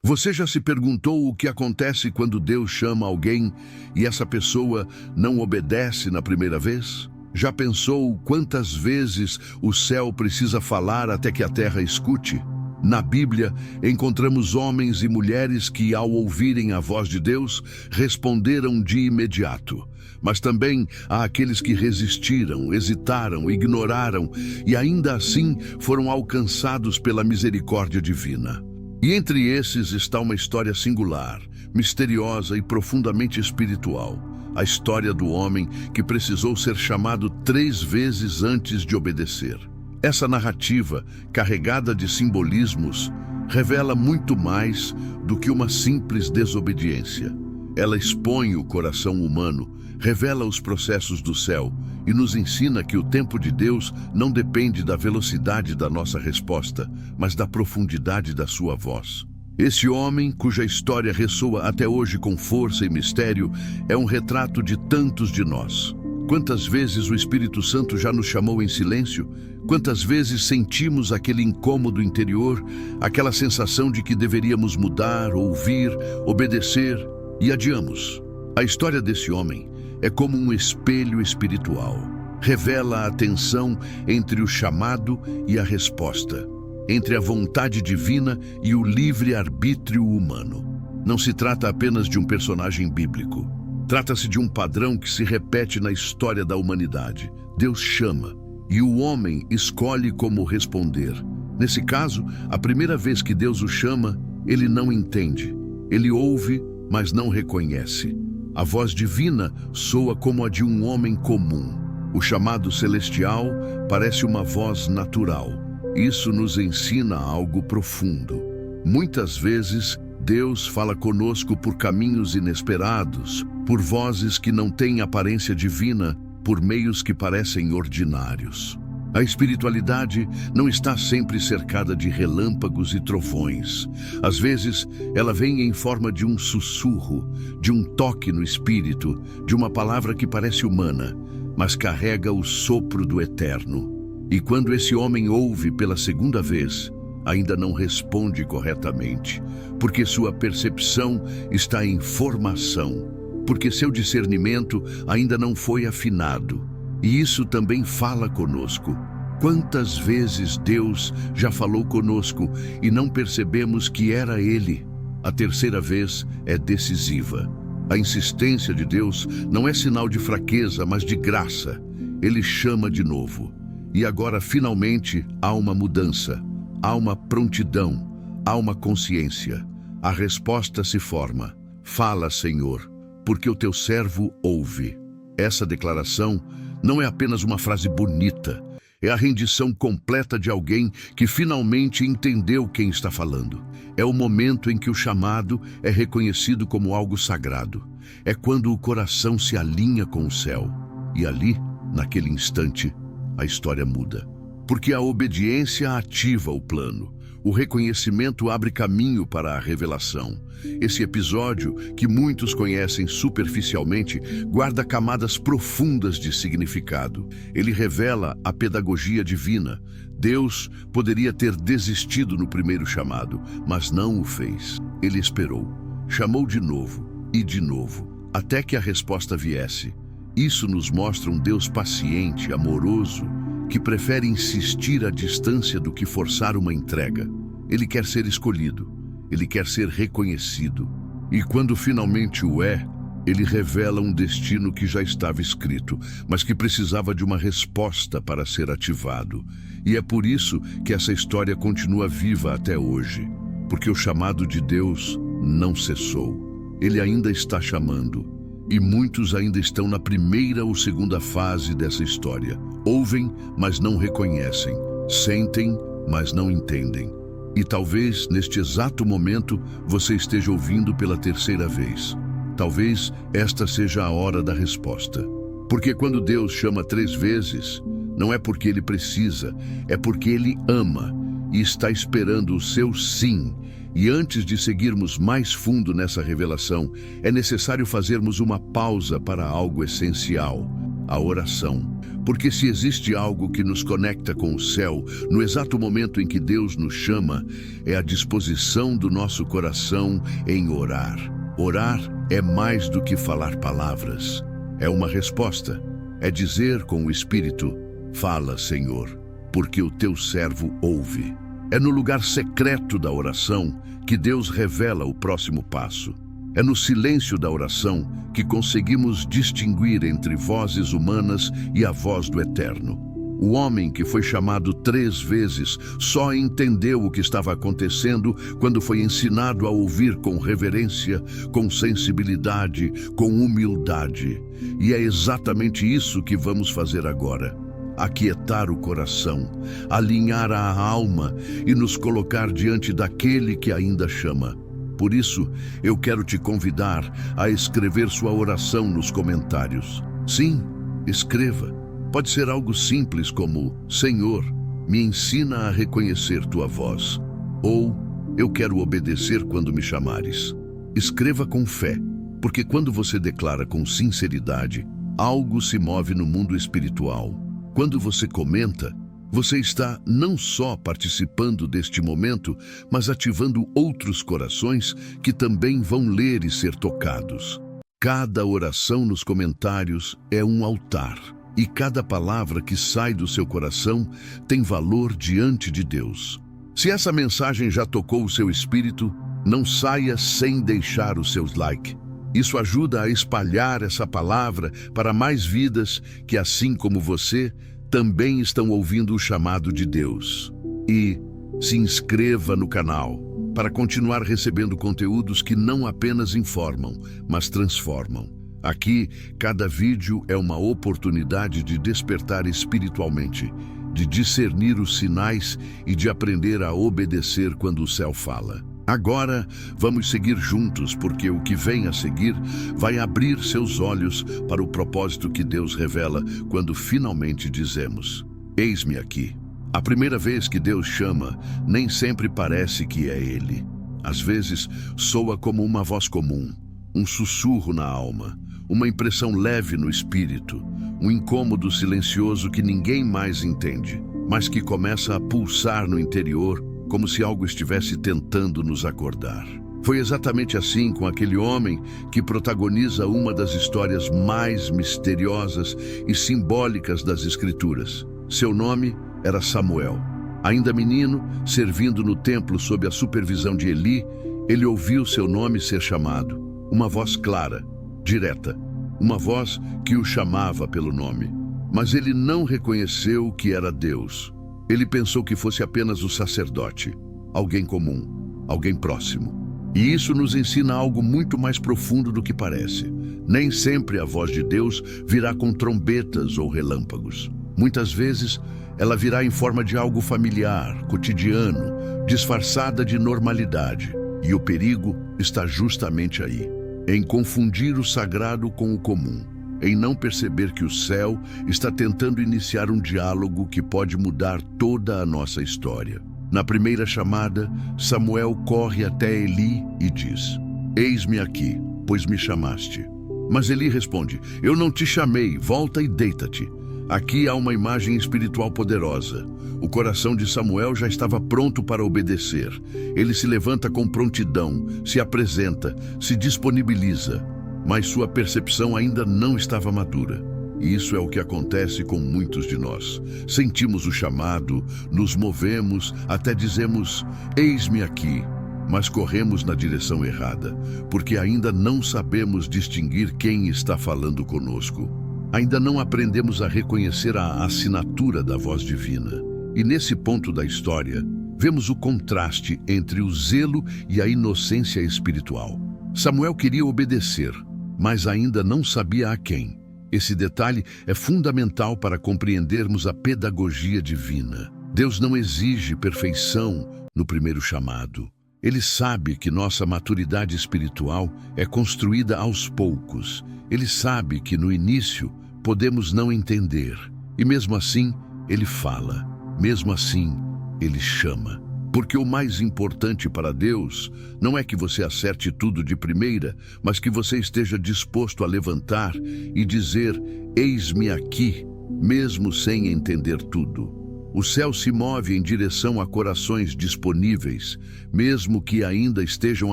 Você já se perguntou o que acontece quando Deus chama alguém e essa pessoa não obedece na primeira vez? Já pensou quantas vezes o céu precisa falar até que a terra escute? Na Bíblia, encontramos homens e mulheres que, ao ouvirem a voz de Deus, responderam de imediato. Mas também há aqueles que resistiram, hesitaram, ignoraram e ainda assim foram alcançados pela misericórdia divina. E entre esses está uma história singular, misteriosa e profundamente espiritual. A história do homem que precisou ser chamado 3 vezes antes de obedecer. Essa narrativa, carregada de simbolismos, revela muito mais do que uma simples desobediência. Ela expõe o coração humano, revela os processos do céu e nos ensina que o tempo de Deus não depende da velocidade da nossa resposta, mas da profundidade da sua voz. Esse homem, cuja história ressoa até hoje com força e mistério, é um retrato de tantos de nós. Quantas vezes o Espírito Santo já nos chamou em silêncio? Quantas vezes sentimos aquele incômodo interior, aquela sensação de que deveríamos mudar, ouvir, obedecer e adiamos? A história desse homem é como um espelho espiritual. Revela a tensão entre o chamado e a resposta, entre a vontade divina e o livre-arbítrio humano. Não se trata apenas de um personagem bíblico. Trata-se de um padrão que se repete na história da humanidade. Deus chama, e o homem escolhe como responder. Nesse caso, a primeira vez que Deus o chama, ele não entende. Ele ouve, mas não reconhece. A voz divina soa como a de um homem comum. O chamado celestial parece uma voz natural. Isso nos ensina algo profundo. Muitas vezes, Deus fala conosco por caminhos inesperados, por vozes que não têm aparência divina, por meios que parecem ordinários. A espiritualidade não está sempre cercada de relâmpagos e trovões. Às vezes, ela vem em forma de um sussurro, de um toque no espírito, de uma palavra que parece humana, mas carrega o sopro do eterno. E quando esse homem ouve pela segunda vez, ainda não responde corretamente, porque sua percepção está em formação, porque seu discernimento ainda não foi afinado. E isso também fala conosco. Quantas vezes Deus já falou conosco e não percebemos que era Ele? A terceira vez é decisiva. A insistência de Deus não é sinal de fraqueza, mas de graça. Ele chama de novo. E agora, finalmente, há uma mudança. Há uma prontidão, há uma consciência. A resposta se forma. Fala, Senhor, porque o teu servo ouve. Essa declaração não é apenas uma frase bonita, é a rendição completa de alguém que finalmente entendeu quem está falando. É o momento em que o chamado é reconhecido como algo sagrado. É quando o coração se alinha com o céu. E ali, naquele instante, a história muda. Porque a obediência ativa o plano. O reconhecimento abre caminho para a revelação. Esse episódio, que muitos conhecem superficialmente, guarda camadas profundas de significado. Ele revela a pedagogia divina. Deus poderia ter desistido no primeiro chamado, mas não o fez. Ele esperou, chamou de novo e de novo, até que a resposta viesse. Isso nos mostra um Deus paciente, amoroso, que prefere insistir à distância do que forçar uma entrega. Ele quer ser escolhido, ele quer ser reconhecido. E quando finalmente o é, ele revela um destino que já estava escrito, mas que precisava de uma resposta para ser ativado. E é por isso que essa história continua viva até hoje, porque o chamado de Deus não cessou. Ele ainda está chamando. E muitos ainda estão na primeira ou segunda fase dessa história. Ouvem, mas não reconhecem. Sentem, mas não entendem. E talvez, neste exato momento, você esteja ouvindo pela terceira vez. Talvez esta seja a hora da resposta. Porque quando Deus chama 3 vezes, não é porque Ele precisa, é porque Ele ama e está esperando o seu sim. E antes de seguirmos mais fundo nessa revelação, é necessário fazermos uma pausa para algo essencial, a oração. Porque se existe algo que nos conecta com o céu, no exato momento em que Deus nos chama, é a disposição do nosso coração em orar. Orar é mais do que falar palavras. É uma resposta. É dizer com o Espírito: fala, Senhor, porque o teu servo ouve. É no lugar secreto da oração que Deus revela o próximo passo. É no silêncio da oração que conseguimos distinguir entre vozes humanas e a voz do Eterno. O homem que foi chamado 3 vezes só entendeu o que estava acontecendo quando foi ensinado a ouvir com reverência, com sensibilidade, com humildade. E é exatamente isso que vamos fazer agora. Aquietar o coração, alinhar a alma e nos colocar diante daquele que ainda chama. Por isso, eu quero te convidar a escrever sua oração nos comentários. Sim, escreva. Pode ser algo simples como: Senhor, me ensina a reconhecer tua voz. Ou: eu quero obedecer quando me chamares. Escreva com fé, porque quando você declara com sinceridade, algo se move no mundo espiritual. Quando você comenta, você está não só participando deste momento, mas ativando outros corações que também vão ler e ser tocados. Cada oração nos comentários é um altar, e cada palavra que sai do seu coração tem valor diante de Deus. Se essa mensagem já tocou o seu espírito, não saia sem deixar os seus likes. Isso ajuda a espalhar essa palavra para mais vidas que, assim como você, também estão ouvindo o chamado de Deus. E se inscreva no canal para continuar recebendo conteúdos que não apenas informam, mas transformam. Aqui, cada vídeo é uma oportunidade de despertar espiritualmente, de discernir os sinais e de aprender a obedecer quando o céu fala. Agora, vamos seguir juntos, porque o que vem a seguir vai abrir seus olhos para o propósito que Deus revela quando finalmente dizemos: eis-me aqui. A primeira vez que Deus chama, nem sempre parece que é Ele. Às vezes, soa como uma voz comum, um sussurro na alma, uma impressão leve no espírito, um incômodo silencioso que ninguém mais entende, mas que começa a pulsar no interior, como se algo estivesse tentando nos acordar. Foi exatamente assim com aquele homem que protagoniza uma das histórias mais misteriosas e simbólicas das Escrituras. Seu nome era Samuel. Ainda menino, servindo no templo sob a supervisão de Eli, ele ouviu seu nome ser chamado. Uma voz clara, direta, uma voz que o chamava pelo nome. Mas ele não reconheceu que era Deus. Ele pensou que fosse apenas o sacerdote, alguém comum, alguém próximo. E isso nos ensina algo muito mais profundo do que parece. Nem sempre a voz de Deus virá com trombetas ou relâmpagos. Muitas vezes, ela virá em forma de algo familiar, cotidiano, disfarçada de normalidade. E o perigo está justamente aí, em confundir o sagrado com o comum, em não perceber que o céu está tentando iniciar um diálogo que pode mudar toda a nossa história. Na primeira chamada, Samuel corre até Eli e diz: eis-me aqui, pois me chamaste. Mas Eli responde: eu não te chamei, volta e deita-te. Aqui há uma imagem espiritual poderosa. O coração de Samuel já estava pronto para obedecer. Ele se levanta com prontidão, se apresenta, se disponibiliza. Mas sua percepção ainda não estava madura. E isso é o que acontece com muitos de nós. Sentimos o chamado, nos movemos, até dizemos: eis-me aqui, mas corremos na direção errada, porque ainda não sabemos distinguir quem está falando conosco. Ainda não aprendemos a reconhecer a assinatura da voz divina. E nesse ponto da história, vemos o contraste entre o zelo e a inocência espiritual. Samuel queria obedecer, mas ainda não sabia a quem. Esse detalhe é fundamental para compreendermos a pedagogia divina. Deus não exige perfeição no primeiro chamado. Ele sabe que nossa maturidade espiritual é construída aos poucos. Ele sabe que no início podemos não entender. E mesmo assim, Ele fala. Mesmo assim, Ele chama. Porque o mais importante para Deus não é que você acerte tudo de primeira, mas que você esteja disposto a levantar e dizer: eis-me aqui, mesmo sem entender tudo. O céu se move em direção a corações disponíveis, mesmo que ainda estejam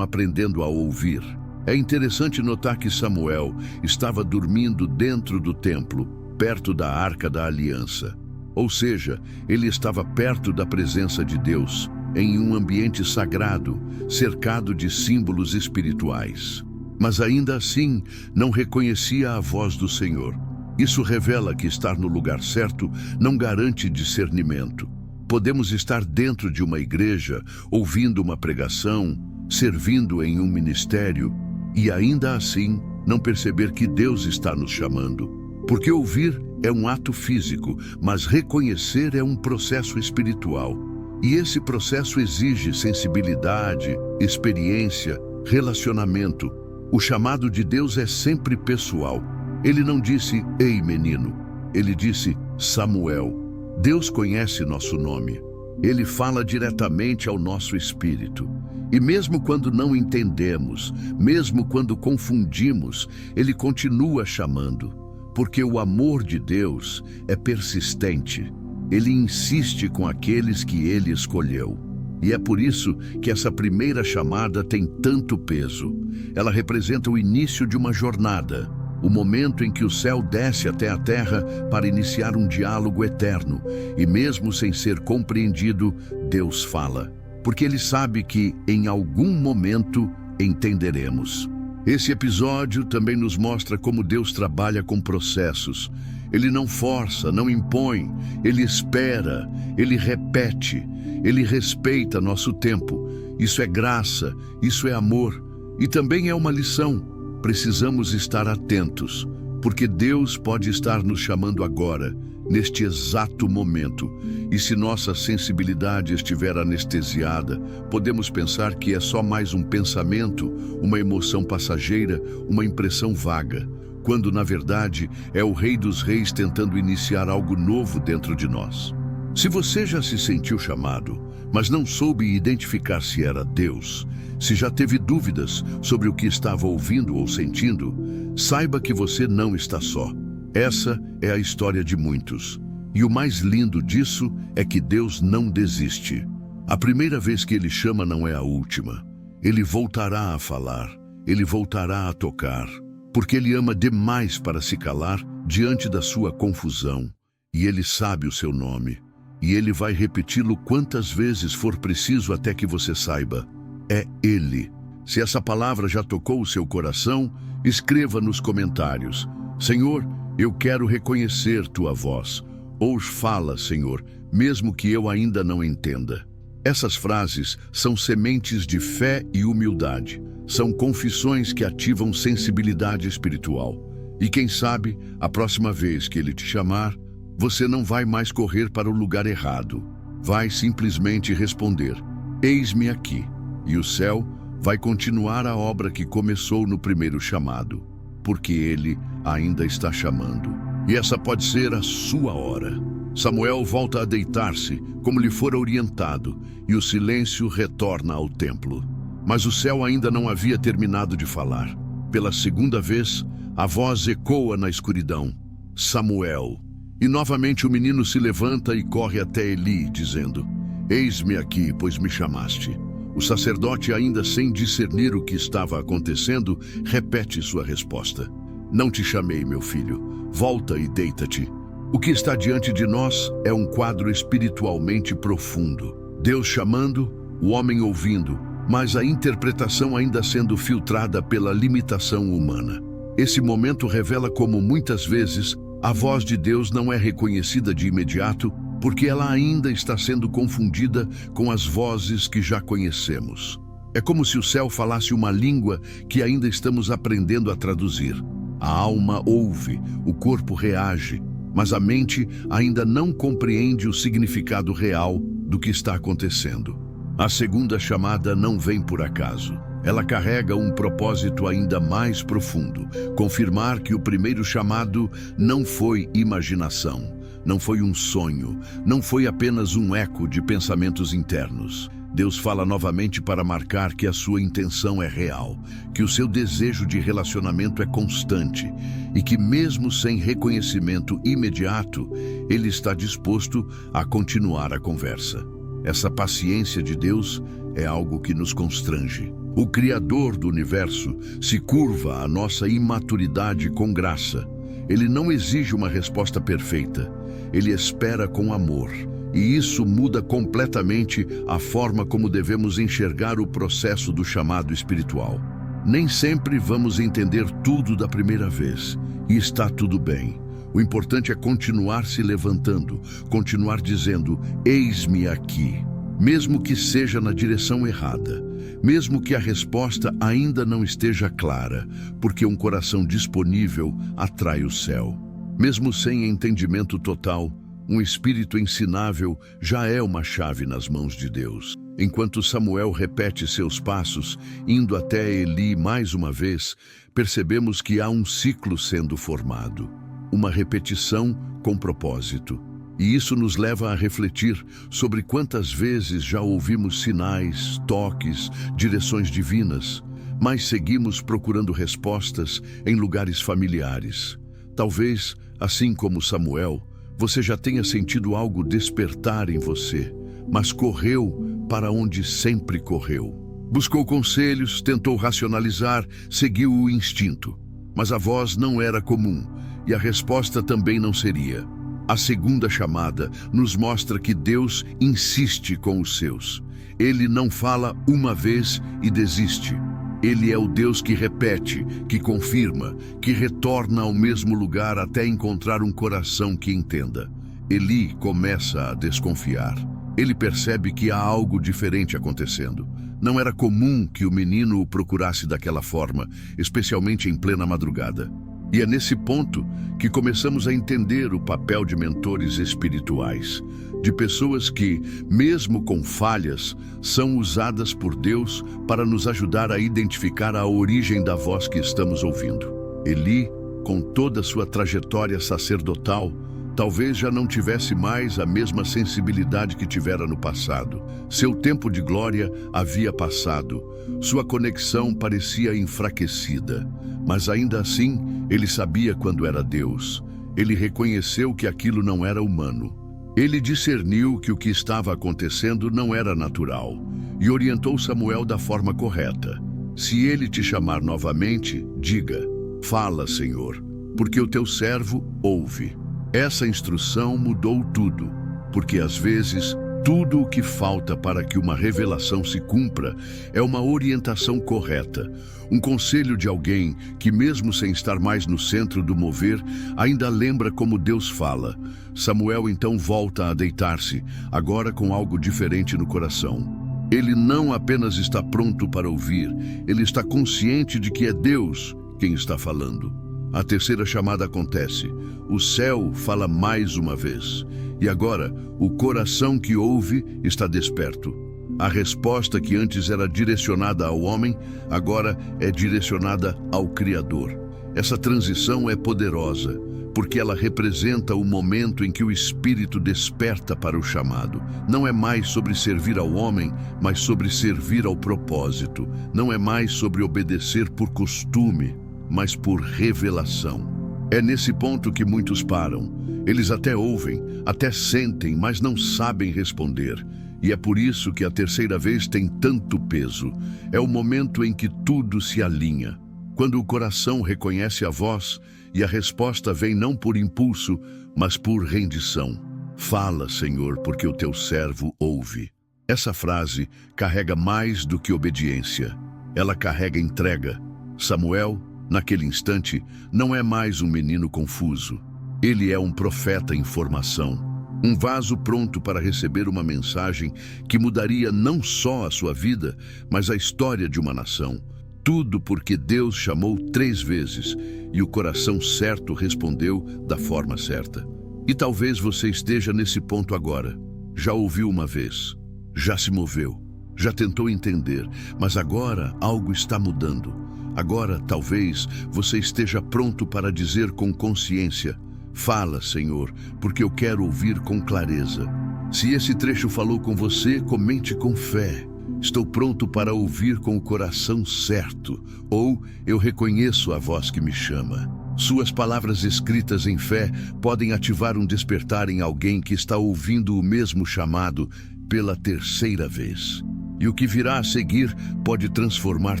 aprendendo a ouvir. É interessante notar que Samuel estava dormindo dentro do templo, perto da Arca da Aliança. Ou seja, ele estava perto da presença de Deus, em um ambiente sagrado, cercado de símbolos espirituais. Mas ainda assim, não reconhecia a voz do Senhor. Isso revela que estar no lugar certo não garante discernimento. Podemos estar dentro de uma igreja, ouvindo uma pregação, servindo em um ministério, e ainda assim não perceber que Deus está nos chamando. Porque ouvir é um ato físico, mas reconhecer é um processo espiritual. E esse processo exige sensibilidade, experiência, relacionamento. O chamado de Deus é sempre pessoal. Ele não disse, ei menino, ele disse, Samuel. Deus conhece nosso nome. Ele fala diretamente ao nosso espírito. E mesmo quando não entendemos, mesmo quando confundimos, ele continua chamando. Porque o amor de Deus é persistente. Ele insiste com aqueles que ele escolheu. E é por isso que essa primeira chamada tem tanto peso. Ela representa o início de uma jornada. O momento em que o céu desce até a terra para iniciar um diálogo eterno. E mesmo sem ser compreendido, Deus fala. Porque ele sabe que, em algum momento, entenderemos. Esse episódio também nos mostra como Deus trabalha com processos. Ele não força, não impõe, ele espera, ele repete, ele respeita nosso tempo. Isso é graça, isso é amor e também é uma lição. Precisamos estar atentos, porque Deus pode estar nos chamando agora, neste exato momento. E se nossa sensibilidade estiver anestesiada, podemos pensar que é só mais um pensamento, uma emoção passageira, uma impressão vaga, quando na verdade é o Rei dos Reis tentando iniciar algo novo dentro de nós. Se você já se sentiu chamado, mas não soube identificar se era Deus, se já teve dúvidas sobre o que estava ouvindo ou sentindo, saiba que você não está só. Essa é a história de muitos. E o mais lindo disso é que Deus não desiste. A primeira vez que Ele chama não é a última. Ele voltará a falar, Ele voltará a tocar, porque Ele ama demais para se calar diante da sua confusão. E Ele sabe o seu nome. E Ele vai repeti-lo quantas vezes for preciso até que você saiba. É Ele. Se essa palavra já tocou o seu coração, escreva nos comentários. Senhor, eu quero reconhecer tua voz. Ou fala, Senhor, mesmo que eu ainda não entenda. Essas frases são sementes de fé e humildade. São confissões que ativam sensibilidade espiritual. E quem sabe, a próxima vez que Ele te chamar, você não vai mais correr para o lugar errado. Vai simplesmente responder, eis-me aqui. E o céu vai continuar a obra que começou no primeiro chamado, porque Ele ainda está chamando. E essa pode ser a sua hora. Samuel volta a deitar-se, como lhe fora orientado, e o silêncio retorna ao templo. Mas o céu ainda não havia terminado de falar. Pela segunda vez, a voz ecoa na escuridão. Samuel. E novamente o menino se levanta e corre até Eli, dizendo, eis-me aqui, pois me chamaste. O sacerdote, ainda sem discernir o que estava acontecendo, repete sua resposta. Não te chamei, meu filho. Volta e deita-te. O que está diante de nós é um quadro espiritualmente profundo. Deus chamando, o homem ouvindo, mas a interpretação ainda sendo filtrada pela limitação humana. Esse momento revela como, muitas vezes, a voz de Deus não é reconhecida de imediato, porque ela ainda está sendo confundida com as vozes que já conhecemos. É como se o céu falasse uma língua que ainda estamos aprendendo a traduzir. A alma ouve, o corpo reage, mas a mente ainda não compreende o significado real do que está acontecendo. A segunda chamada não vem por acaso. Ela carrega um propósito ainda mais profundo, confirmar que o primeiro chamado não foi imaginação, não foi um sonho, não foi apenas um eco de pensamentos internos. Deus fala novamente para marcar que a sua intenção é real, que o seu desejo de relacionamento é constante e que, mesmo sem reconhecimento imediato, Ele está disposto a continuar a conversa. Essa paciência de Deus é algo que nos constrange. O Criador do universo se curva à nossa imaturidade com graça. Ele não exige uma resposta perfeita. Ele espera com amor. E isso muda completamente a forma como devemos enxergar o processo do chamado espiritual. Nem sempre vamos entender tudo da primeira vez, e está tudo bem. O importante é continuar se levantando, continuar dizendo, eis-me aqui. Mesmo que seja na direção errada, mesmo que a resposta ainda não esteja clara, porque um coração disponível atrai o céu. Mesmo sem entendimento total, um espírito ensinável já é uma chave nas mãos de Deus. Enquanto Samuel repete seus passos, indo até Eli mais uma vez, percebemos que há um ciclo sendo formado. Uma repetição com propósito. E isso nos leva a refletir sobre quantas vezes já ouvimos sinais, toques, direções divinas, mas seguimos procurando respostas em lugares familiares. Talvez, assim como Samuel, você já tenha sentido algo despertar em você, mas correu para onde sempre correu. Buscou conselhos, tentou racionalizar, seguiu o instinto. Mas a voz não era comum e a resposta também não seria. A segunda chamada nos mostra que Deus insiste com os seus. Ele não fala uma vez e desiste. Ele é o Deus que repete, que confirma, que retorna ao mesmo lugar até encontrar um coração que entenda. Eli começa a desconfiar. Ele percebe que há algo diferente acontecendo. Não era comum que o menino o procurasse daquela forma, especialmente em plena madrugada. E é nesse ponto que começamos a entender o papel de mentores espirituais, de pessoas que, mesmo com falhas, são usadas por Deus para nos ajudar a identificar a origem da voz que estamos ouvindo. Eli, com toda a sua trajetória sacerdotal, talvez já não tivesse mais a mesma sensibilidade que tivera no passado. Seu tempo de glória havia passado. Sua conexão parecia enfraquecida. Mas ainda assim, ele sabia quando era Deus. Ele reconheceu que aquilo não era humano. Ele discerniu que o que estava acontecendo não era natural e orientou Samuel da forma correta. Se ele te chamar novamente, diga, fala, Senhor, porque o teu servo ouve. Essa instrução mudou tudo, porque às vezes tudo o que falta para que uma revelação se cumpra é uma orientação correta, um conselho de alguém que, mesmo sem estar mais no centro do mover, ainda lembra como Deus fala. Samuel então volta a deitar-se, agora com algo diferente no coração. Ele não apenas está pronto para ouvir, ele está consciente de que é Deus quem está falando. A terceira chamada acontece. O céu fala mais uma vez. E agora, o coração que ouve está desperto. A resposta que antes era direcionada ao homem, agora é direcionada ao Criador. Essa transição é poderosa, porque ela representa o momento em que o Espírito desperta para o chamado. Não é mais sobre servir ao homem, mas sobre servir ao propósito. Não é mais sobre obedecer por costume, mas por revelação. É nesse ponto que muitos param. Eles até ouvem, até sentem, mas não sabem responder. E é por isso que a terceira vez tem tanto peso. É o momento em que tudo se alinha. Quando o coração reconhece a voz e a resposta vem não por impulso, mas por rendição. Fala, Senhor, porque o teu servo ouve. Essa frase carrega mais do que obediência. Ela carrega entrega. Samuel, naquele instante, não é mais um menino confuso. Ele é um profeta em formação, um vaso pronto para receber uma mensagem que mudaria não só a sua vida, mas a história de uma nação. Tudo porque Deus chamou 3 vezes e o coração certo respondeu da forma certa. E talvez você esteja nesse ponto agora. Já ouviu uma vez, já se moveu, já tentou entender, mas agora algo está mudando. Agora, talvez, você esteja pronto para dizer com consciência, fala, Senhor, porque eu quero ouvir com clareza. Se esse trecho falou com você, comente com fé. Estou pronto para ouvir com o coração certo, ou eu reconheço a voz que me chama. Suas palavras escritas em fé podem ativar um despertar em alguém que está ouvindo o mesmo chamado pela terceira vez. E o que virá a seguir pode transformar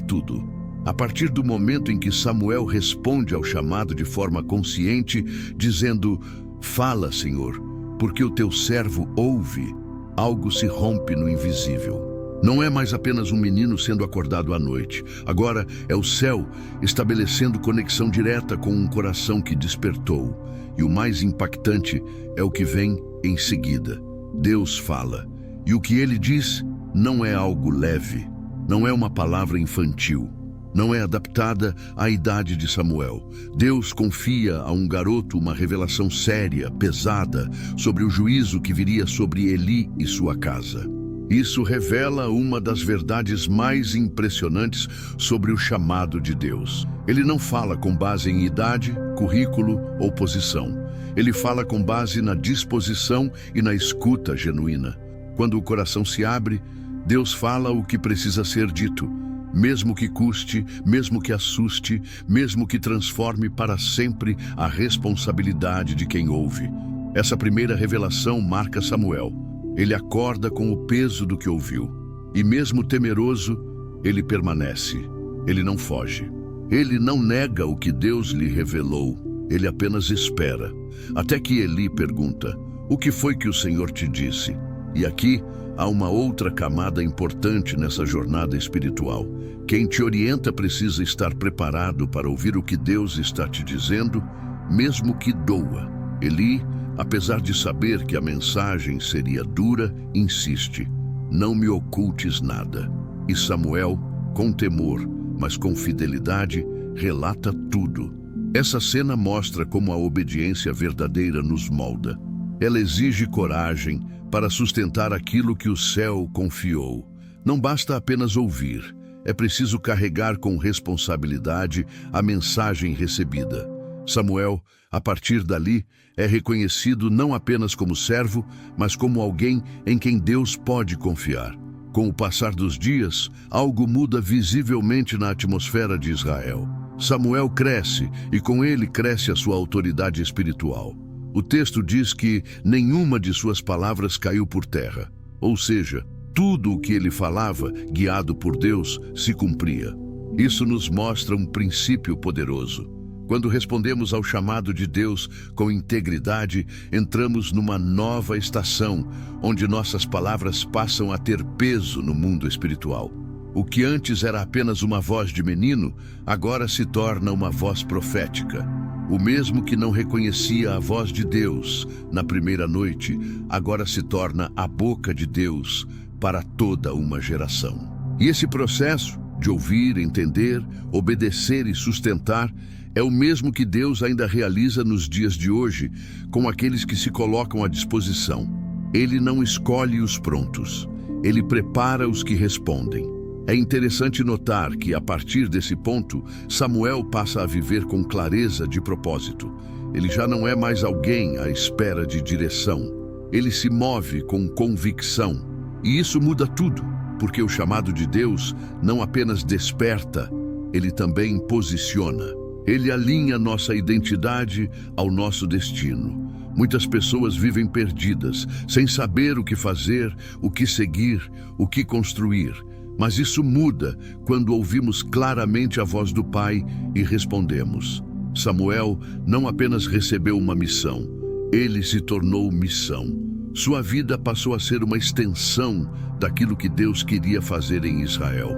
tudo. A partir do momento em que Samuel responde ao chamado de forma consciente, dizendo: "Fala, Senhor, porque o teu servo ouve", algo se rompe no invisível. Não é mais apenas um menino sendo acordado à noite. Agora é o céu estabelecendo conexão direta com um coração que despertou. E o mais impactante é o que vem em seguida. Deus fala. E o que ele diz não é algo leve, não é uma palavra infantil, não é adaptada à idade de Samuel. Deus confia a um garoto uma revelação séria, pesada, sobre o juízo que viria sobre Eli e sua casa. Isso revela uma das verdades mais impressionantes sobre o chamado de Deus. Ele não fala com base em idade, currículo ou posição. Ele fala com base na disposição e na escuta genuína. Quando o coração se abre, Deus fala o que precisa ser dito, mesmo que custe, mesmo que assuste, mesmo que transforme para sempre a responsabilidade de quem ouve. Essa primeira revelação marca Samuel. Ele acorda com o peso do que ouviu. E mesmo temeroso, ele permanece. Ele não foge. Ele não nega o que Deus lhe revelou. Ele apenas espera. Até que Eli pergunta: "O que foi que o Senhor te disse?" E aqui há uma outra camada importante nessa jornada espiritual. Quem te orienta precisa estar preparado para ouvir o que Deus está te dizendo, mesmo que doa. Eli, apesar de saber que a mensagem seria dura, insiste: "Não me ocultes nada." E Samuel, com temor, mas com fidelidade, relata tudo. Essa cena mostra como a obediência verdadeira nos molda. Ela exige coragem para sustentar aquilo que o céu confiou. Não basta apenas ouvir, é preciso carregar com responsabilidade a mensagem recebida. Samuel, a partir dali, é reconhecido não apenas como servo, mas como alguém em quem Deus pode confiar. Com o passar dos dias, algo muda visivelmente na atmosfera de Israel. Samuel cresce e com ele cresce a sua autoridade espiritual. O texto diz que nenhuma de suas palavras caiu por terra, ou seja, tudo o que ele falava, guiado por Deus, se cumpria. Isso nos mostra um princípio poderoso. Quando respondemos ao chamado de Deus com integridade, entramos numa nova estação, onde nossas palavras passam a ter peso no mundo espiritual. O que antes era apenas uma voz de menino, agora se torna uma voz profética. O mesmo que não reconhecia a voz de Deus na primeira noite, agora se torna a boca de Deus para toda uma geração. E esse processo de ouvir, entender, obedecer e sustentar é o mesmo que Deus ainda realiza nos dias de hoje com aqueles que se colocam à disposição. Ele não escolhe os prontos, ele prepara os que respondem. É interessante notar que, a partir desse ponto, Samuel passa a viver com clareza de propósito. Ele já não é mais alguém à espera de direção. Ele se move com convicção. E isso muda tudo, porque o chamado de Deus não apenas desperta, ele também posiciona. Ele alinha nossa identidade ao nosso destino. Muitas pessoas vivem perdidas, sem saber o que fazer, o que seguir, o que construir. Mas isso muda quando ouvimos claramente a voz do Pai e respondemos. Samuel não apenas recebeu uma missão, ele se tornou missão. Sua vida passou a ser uma extensão daquilo que Deus queria fazer em Israel.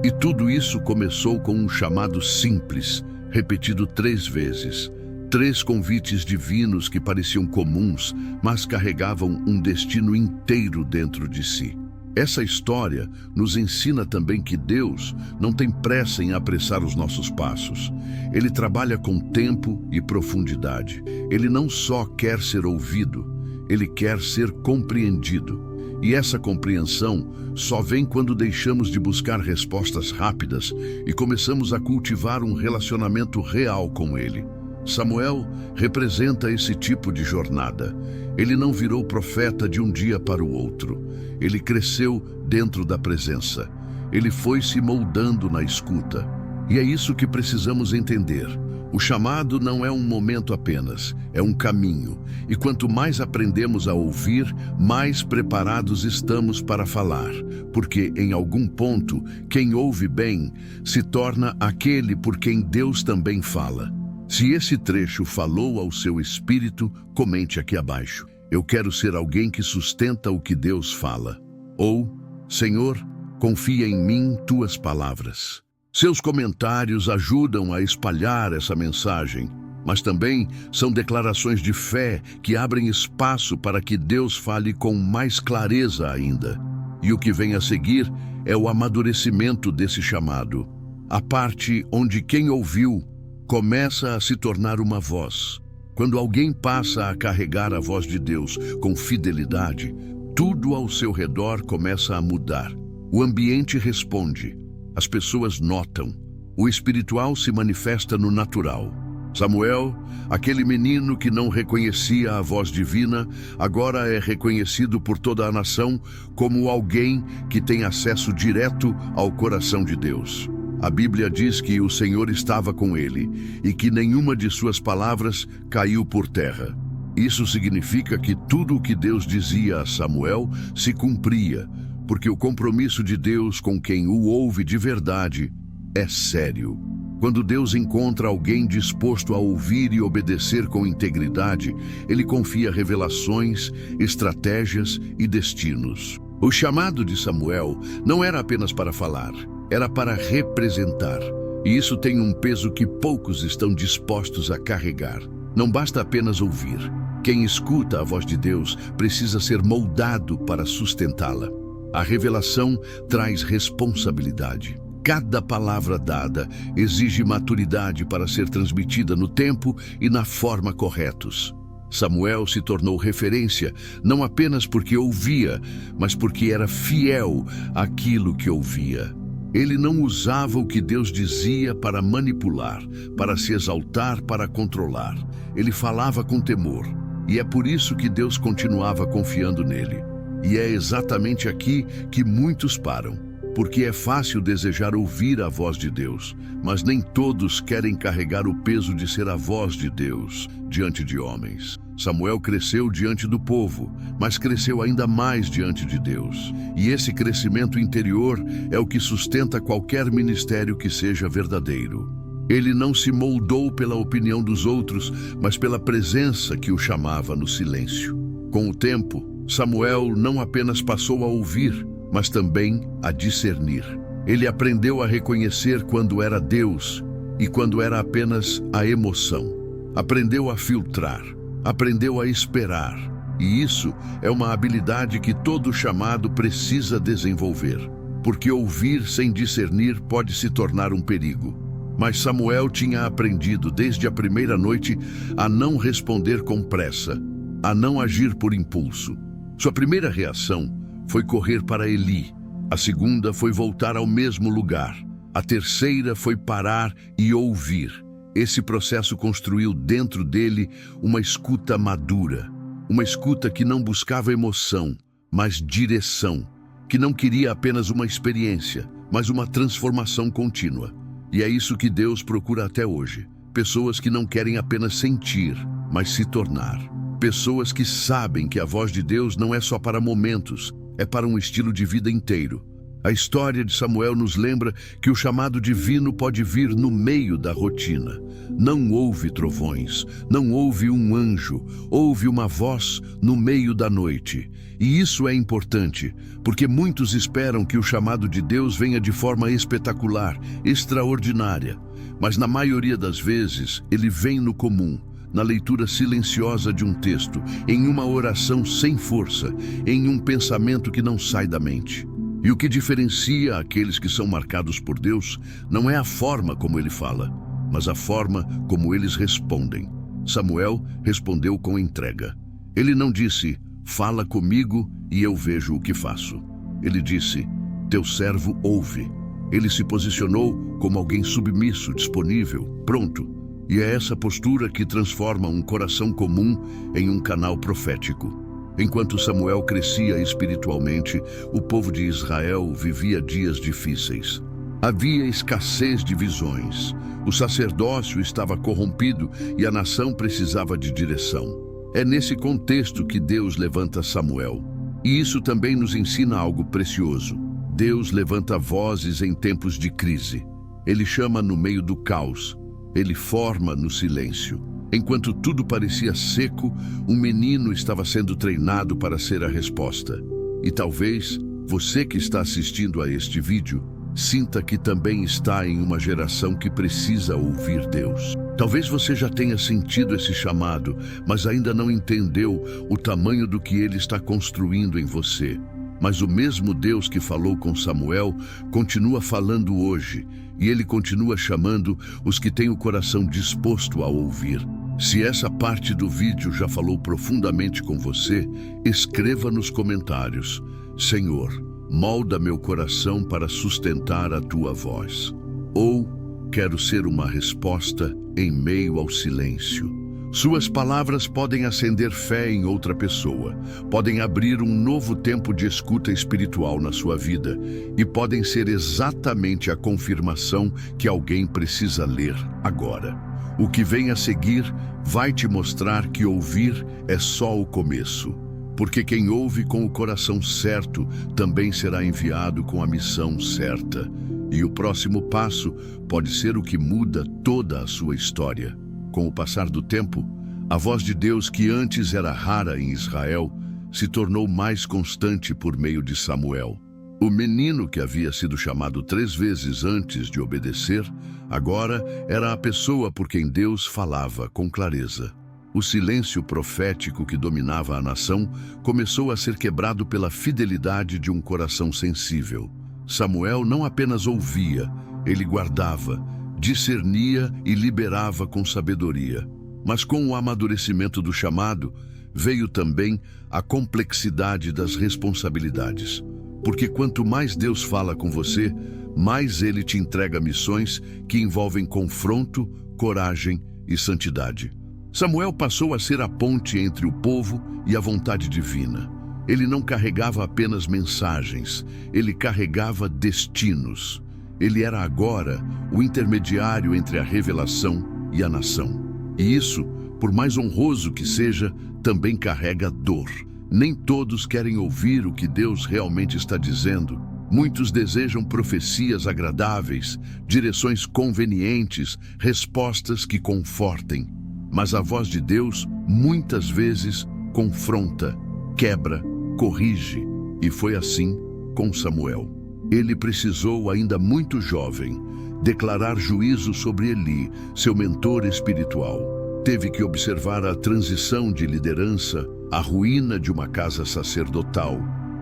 E tudo isso começou com um chamado simples, repetido 3 vezes. 3 convites divinos que pareciam comuns, mas carregavam um destino inteiro dentro de si. Essa história nos ensina também que Deus não tem pressa em apressar os nossos passos. Ele trabalha com tempo e profundidade. Ele não só quer ser ouvido, ele quer ser compreendido. E essa compreensão só vem quando deixamos de buscar respostas rápidas e começamos a cultivar um relacionamento real com ele. Samuel representa esse tipo de jornada. Ele não virou profeta de um dia para o outro. Ele cresceu dentro da presença. Ele foi se moldando na escuta. E é isso que precisamos entender. O chamado não é um momento apenas, é um caminho. E quanto mais aprendemos a ouvir, mais preparados estamos para falar. Porque, em algum ponto, quem ouve bem se torna aquele por quem Deus também fala. Se esse trecho falou ao seu espírito, comente aqui abaixo. Eu quero ser alguém que sustenta o que Deus fala. Ou, Senhor, confia em mim tuas palavras. Seus comentários ajudam a espalhar essa mensagem, mas também são declarações de fé que abrem espaço para que Deus fale com mais clareza ainda. E o que vem a seguir é o amadurecimento desse chamado. A parte onde quem ouviu começa a se tornar uma voz. Quando alguém passa a carregar a voz de Deus com fidelidade, tudo ao seu redor começa a mudar. O ambiente responde. As pessoas notam. O espiritual se manifesta no natural. Samuel, aquele menino que não reconhecia a voz divina, agora é reconhecido por toda a nação como alguém que tem acesso direto ao coração de Deus. A Bíblia diz que o Senhor estava com ele e que nenhuma de suas palavras caiu por terra. Isso significa que tudo o que Deus dizia a Samuel se cumpria, porque o compromisso de Deus com quem o ouve de verdade é sério. Quando Deus encontra alguém disposto a ouvir e obedecer com integridade, Ele confia revelações, estratégias e destinos. O chamado de Samuel não era apenas para falar, era para representar. E isso tem um peso que poucos estão dispostos a carregar. Não basta apenas ouvir. Quem escuta a voz de Deus precisa ser moldado para sustentá-la. A revelação traz responsabilidade. Cada palavra dada exige maturidade para ser transmitida no tempo e na forma corretos. Samuel se tornou referência não apenas porque ouvia, mas porque era fiel àquilo que ouvia. Ele não usava o que Deus dizia para manipular, para se exaltar, para controlar. Ele falava com temor, e é por isso que Deus continuava confiando nele. E é exatamente aqui que muitos param, porque é fácil desejar ouvir a voz de Deus, mas nem todos querem carregar o peso de ser a voz de Deus diante de homens. Samuel cresceu diante do povo, mas cresceu ainda mais diante de Deus. E esse crescimento interior é o que sustenta qualquer ministério que seja verdadeiro. Ele não se moldou pela opinião dos outros, mas pela presença que o chamava no silêncio. Com o tempo, Samuel não apenas passou a ouvir, mas também a discernir. Ele aprendeu a reconhecer quando era Deus e quando era apenas a emoção. Aprendeu a filtrar, aprendeu a esperar. E isso é uma habilidade que todo chamado precisa desenvolver, porque ouvir sem discernir pode se tornar um perigo. Mas Samuel tinha aprendido desde a primeira noite a não responder com pressa, a não agir por impulso. Sua primeira reação foi correr para Eli. A segunda foi voltar ao mesmo lugar. A terceira foi parar e ouvir. Esse processo construiu dentro dele uma escuta madura. Uma escuta que não buscava emoção, mas direção. Que não queria apenas uma experiência, mas uma transformação contínua. E é isso que Deus procura até hoje. Pessoas que não querem apenas sentir, mas se tornar. Pessoas que sabem que a voz de Deus não é só para momentos, é para um estilo de vida inteiro. A história de Samuel nos lembra que o chamado divino pode vir no meio da rotina. Não houve trovões, não houve um anjo, houve uma voz no meio da noite. E isso é importante, porque muitos esperam que o chamado de Deus venha de forma espetacular, extraordinária. Mas na maioria das vezes, ele vem no comum, na leitura silenciosa de um texto, em uma oração sem força, em um pensamento que não sai da mente. E o que diferencia aqueles que são marcados por Deus não é a forma como ele fala, mas a forma como eles respondem. Samuel respondeu com entrega. Ele não disse, fala comigo e eu vejo o que faço. Ele disse, teu servo ouve. Ele se posicionou como alguém submisso, disponível, pronto. E é essa postura que transforma um coração comum em um canal profético. Enquanto Samuel crescia espiritualmente, o povo de Israel vivia dias difíceis. Havia escassez de visões, o sacerdócio estava corrompido e a nação precisava de direção. É nesse contexto que Deus levanta Samuel. E isso também nos ensina algo precioso. Deus levanta vozes em tempos de crise. Ele chama no meio do caos. Ele forma no silêncio. Enquanto tudo parecia seco, um menino estava sendo treinado para ser a resposta. E talvez você que está assistindo a este vídeo sinta que também está em uma geração que precisa ouvir Deus. Talvez você já tenha sentido esse chamado, mas ainda não entendeu o tamanho do que ele está construindo em você. Mas o mesmo Deus que falou com Samuel continua falando hoje, e ele continua chamando os que têm o coração disposto a ouvir. Se essa parte do vídeo já falou profundamente com você, escreva nos comentários: Senhor, molda meu coração para sustentar a tua voz. Ou, quero ser uma resposta em meio ao silêncio. Suas palavras podem acender fé em outra pessoa, podem abrir um novo tempo de escuta espiritual na sua vida e podem ser exatamente a confirmação que alguém precisa ler agora. O que vem a seguir vai te mostrar que ouvir é só o começo, porque quem ouve com o coração certo também será enviado com a missão certa. E o próximo passo pode ser o que muda toda a sua história. Com o passar do tempo, a voz de Deus, que antes era rara em Israel, se tornou mais constante por meio de Samuel. O menino que havia sido chamado 3 vezes antes de obedecer, agora era a pessoa por quem Deus falava com clareza. O silêncio profético que dominava a nação começou a ser quebrado pela fidelidade de um coração sensível. Samuel não apenas ouvia, ele guardava, discernia e liberava com sabedoria. Mas com o amadurecimento do chamado, veio também a complexidade das responsabilidades. Porque quanto mais Deus fala com você, mais Ele te entrega missões que envolvem confronto, coragem e santidade. Samuel passou a ser a ponte entre o povo e a vontade divina. Ele não carregava apenas mensagens, ele carregava destinos. Ele era agora o intermediário entre a revelação e a nação. E isso, por mais honroso que seja, também carrega dor. Nem todos querem ouvir o que Deus realmente está dizendo. Muitos desejam profecias agradáveis, direções convenientes, respostas que confortem. Mas a voz de Deus, muitas vezes, confronta, quebra, corrige. E foi assim com Samuel. Ele precisou, ainda muito jovem, declarar juízo sobre Eli, seu mentor espiritual. Teve que observar a transição de liderança, a ruína de uma casa sacerdotal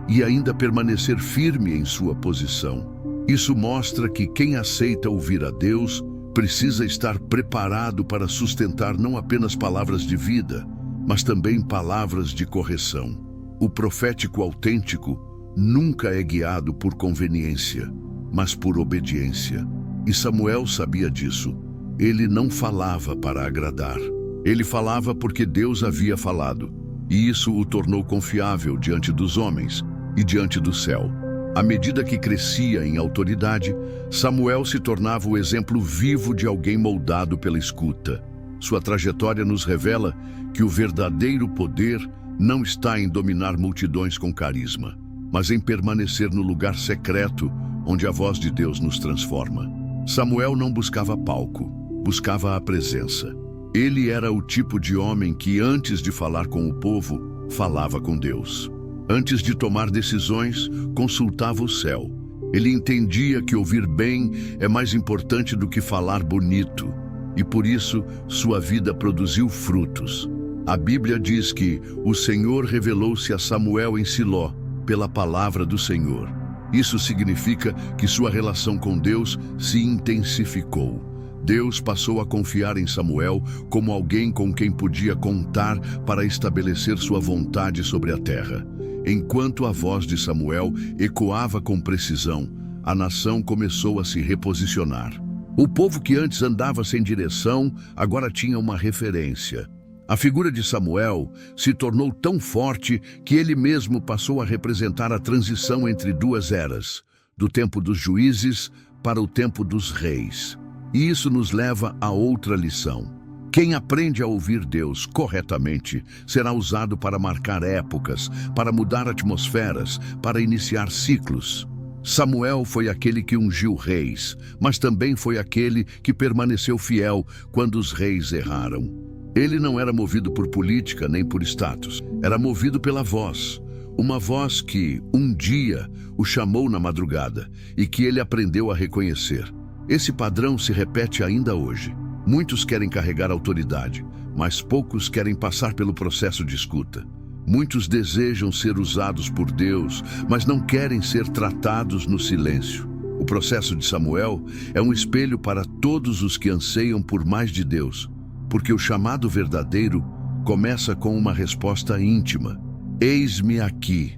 e ainda permanecer firme em sua posição. Isso mostra que quem aceita ouvir a Deus precisa estar preparado para sustentar não apenas palavras de vida, mas também palavras de correção. O profético autêntico nunca é guiado por conveniência, mas por obediência. E Samuel sabia disso. Ele não falava para agradar. Ele falava porque Deus havia falado. E isso o tornou confiável diante dos homens e diante do céu. À medida que crescia em autoridade, Samuel se tornava o exemplo vivo de alguém moldado pela escuta. Sua trajetória nos revela que o verdadeiro poder não está em dominar multidões com carisma, mas em permanecer no lugar secreto onde a voz de Deus nos transforma. Samuel não buscava palco, buscava a presença. Ele era o tipo de homem que, antes de falar com o povo, falava com Deus. Antes de tomar decisões, consultava o céu. Ele entendia que ouvir bem é mais importante do que falar bonito, e por isso sua vida produziu frutos. A Bíblia diz que o Senhor revelou-se a Samuel em Siló, pela palavra do Senhor. Isso significa que sua relação com Deus se intensificou. Deus passou a confiar em Samuel como alguém com quem podia contar para estabelecer sua vontade sobre a terra. Enquanto a voz de Samuel ecoava com precisão, a nação começou a se reposicionar. O povo que antes andava sem direção, agora tinha uma referência. A figura de Samuel se tornou tão forte que ele mesmo passou a representar a transição entre duas eras, do tempo dos juízes para o tempo dos reis. E isso nos leva a outra lição. Quem aprende a ouvir Deus corretamente será usado para marcar épocas, para mudar atmosferas, para iniciar ciclos. Samuel foi aquele que ungiu reis, mas também foi aquele que permaneceu fiel quando os reis erraram. Ele não era movido por política nem por status, era movido pela voz. Uma voz que, um dia, o chamou na madrugada e que ele aprendeu a reconhecer. Esse padrão se repete ainda hoje. Muitos querem carregar autoridade, mas poucos querem passar pelo processo de escuta. Muitos desejam ser usados por Deus, mas não querem ser tratados no silêncio. O processo de Samuel é um espelho para todos os que anseiam por mais de Deus, porque o chamado verdadeiro começa com uma resposta íntima. Eis-me aqui.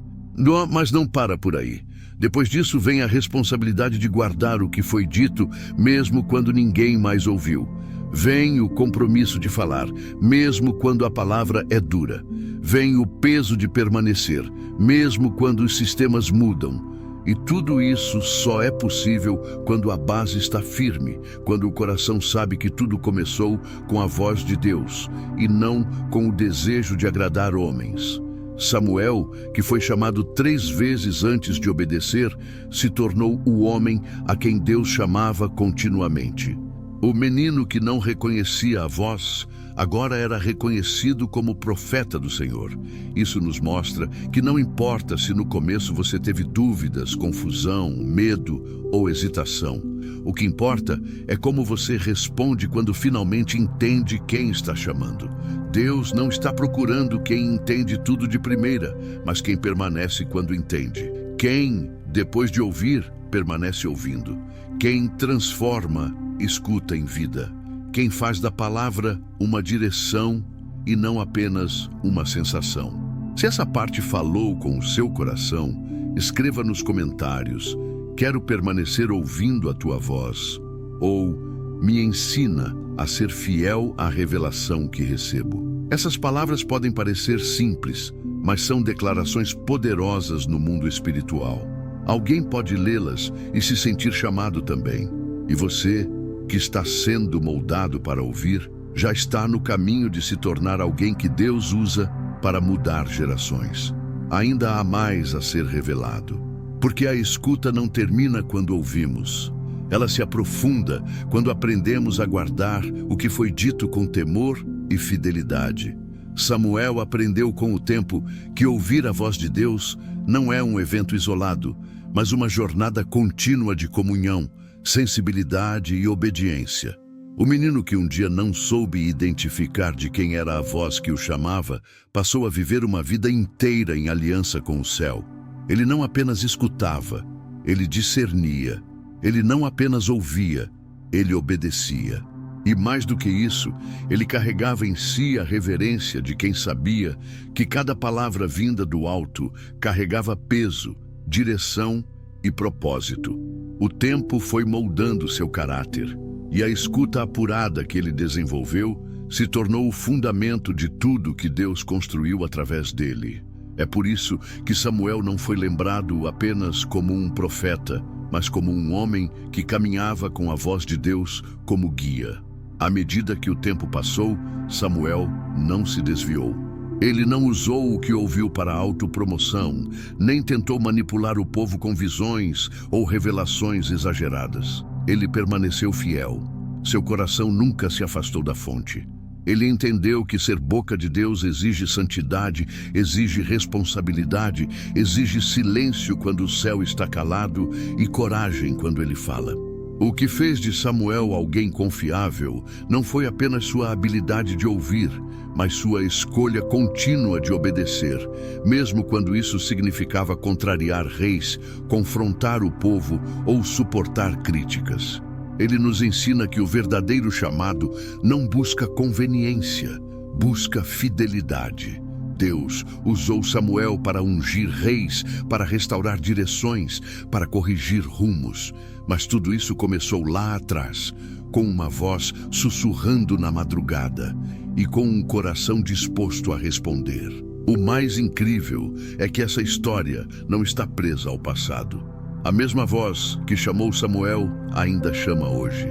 Mas não para por aí. Depois disso vem a responsabilidade de guardar o que foi dito, mesmo quando ninguém mais ouviu. Vem o compromisso de falar, mesmo quando a palavra é dura. Vem o peso de permanecer, mesmo quando os sistemas mudam. E tudo isso só é possível quando a base está firme, quando o coração sabe que tudo começou com a voz de Deus e não com o desejo de agradar homens. Samuel, que foi chamado 3 vezes antes de obedecer, se tornou o homem a quem Deus chamava continuamente. O menino que não reconhecia a voz, agora era reconhecido como profeta do Senhor. Isso nos mostra que não importa se no começo você teve dúvidas, confusão, medo ou hesitação. O que importa é como você responde quando finalmente entende quem está chamando. Deus não está procurando quem entende tudo de primeira, mas quem permanece quando entende. Quem, depois de ouvir, permanece ouvindo. Quem transforma, escuta em vida. Quem faz da palavra uma direção e não apenas uma sensação. Se essa parte falou com o seu coração, escreva nos comentários: quero permanecer ouvindo a tua voz, ou me ensina a ser fiel à revelação que recebo. Essas palavras podem parecer simples, mas são declarações poderosas no mundo espiritual. Alguém pode lê-las e se sentir chamado também. E você, que está sendo moldado para ouvir, já está no caminho de se tornar alguém que Deus usa para mudar gerações. Ainda há mais a ser revelado, porque a escuta não termina quando ouvimos. Ela se aprofunda quando aprendemos a guardar o que foi dito com temor e fidelidade. Samuel aprendeu com o tempo que ouvir a voz de Deus não é um evento isolado, mas uma jornada contínua de comunhão, sensibilidade e obediência. O menino que um dia não soube identificar de quem era a voz que o chamava, passou a viver uma vida inteira em aliança com o céu. Ele não apenas escutava, ele discernia. Ele não apenas ouvia, ele obedecia. E mais do que isso, ele carregava em si a reverência de quem sabia que cada palavra vinda do alto carregava peso, direção e propósito. O tempo foi moldando seu caráter, e a escuta apurada que ele desenvolveu se tornou o fundamento de tudo que Deus construiu através dele. É por isso que Samuel não foi lembrado apenas como um profeta, mas como um homem que caminhava com a voz de Deus como guia. À medida que o tempo passou, Samuel não se desviou. Ele não usou o que ouviu para autopromoção, nem tentou manipular o povo com visões ou revelações exageradas. Ele permaneceu fiel. Seu coração nunca se afastou da fonte. Ele entendeu que ser boca de Deus exige santidade, exige responsabilidade, exige silêncio quando o céu está calado e coragem quando ele fala. O que fez de Samuel alguém confiável não foi apenas sua habilidade de ouvir, mas sua escolha contínua de obedecer, mesmo quando isso significava contrariar reis, confrontar o povo ou suportar críticas. Ele nos ensina que o verdadeiro chamado não busca conveniência, busca fidelidade. Deus usou Samuel para ungir reis, para restaurar direções, para corrigir rumos. Mas tudo isso começou lá atrás, com uma voz sussurrando na madrugada e com um coração disposto a responder. O mais incrível é que essa história não está presa ao passado. A mesma voz que chamou Samuel ainda chama hoje.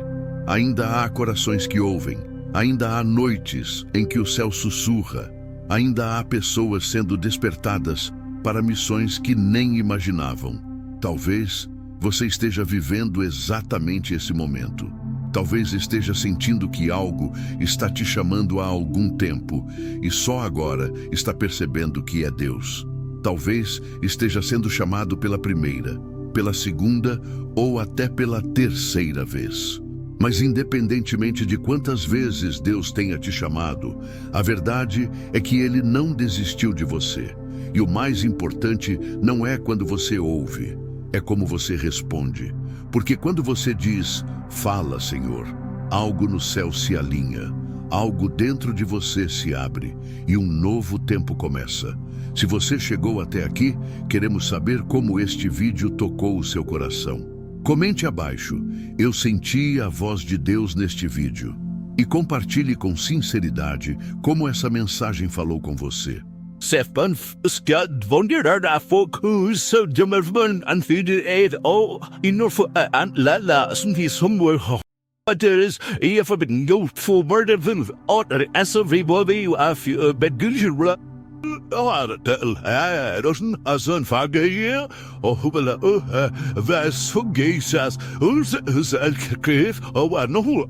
Ainda há corações que ouvem, ainda há noites em que o céu sussurra, ainda há pessoas sendo despertadas para missões que nem imaginavam. Talvez você esteja vivendo exatamente esse momento. Talvez esteja sentindo que algo está te chamando há algum tempo e só agora está percebendo que é Deus. Talvez esteja sendo chamado pela primeira, pela segunda ou até pela terceira vez. Mas independentemente de quantas vezes Deus tenha te chamado, a verdade é que Ele não desistiu de você. E o mais importante não é quando você ouve, é como você responde. Porque quando você diz, fala, Senhor, algo no céu se alinha, algo dentro de você se abre e um novo tempo começa. Se você chegou até aqui, queremos saber como este vídeo tocou o seu coração. Comente abaixo, eu senti a voz de Deus neste vídeo. E compartilhe com sinceridade como essa mensagem falou com você. Stefan skad vonderar fokus så dömervön anfyder inor för lala som vi somewhere There's a forbidden goat for murder of order as of revolve of bedgulger. Rosen azon fagge och hubla vas fugesas us alkref och no.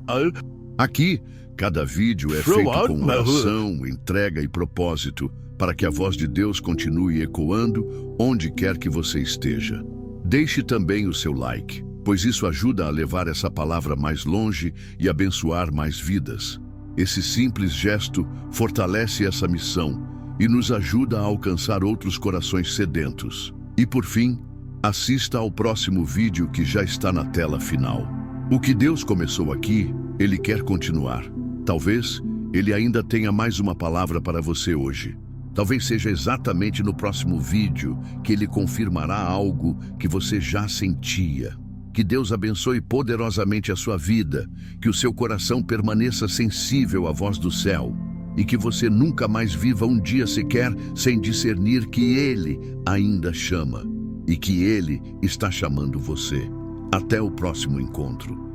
Aqui, cada vídeo é feito com oração, entrega e propósito, para que a voz de Deus continue ecoando onde quer que você esteja. Deixe também o seu like, pois isso ajuda a levar essa palavra mais longe e abençoar mais vidas. Esse simples gesto fortalece essa missão e nos ajuda a alcançar outros corações sedentos. E por fim, assista ao próximo vídeo que já está na tela final. O que Deus começou aqui, Ele quer continuar. Talvez Ele ainda tenha mais uma palavra para você hoje. Talvez seja exatamente no próximo vídeo que Ele confirmará algo que você já sentia. Que Deus abençoe poderosamente a sua vida, que o seu coração permaneça sensível à voz do céu e que você nunca mais viva um dia sequer sem discernir que Ele ainda chama e que Ele está chamando você. Até o próximo encontro.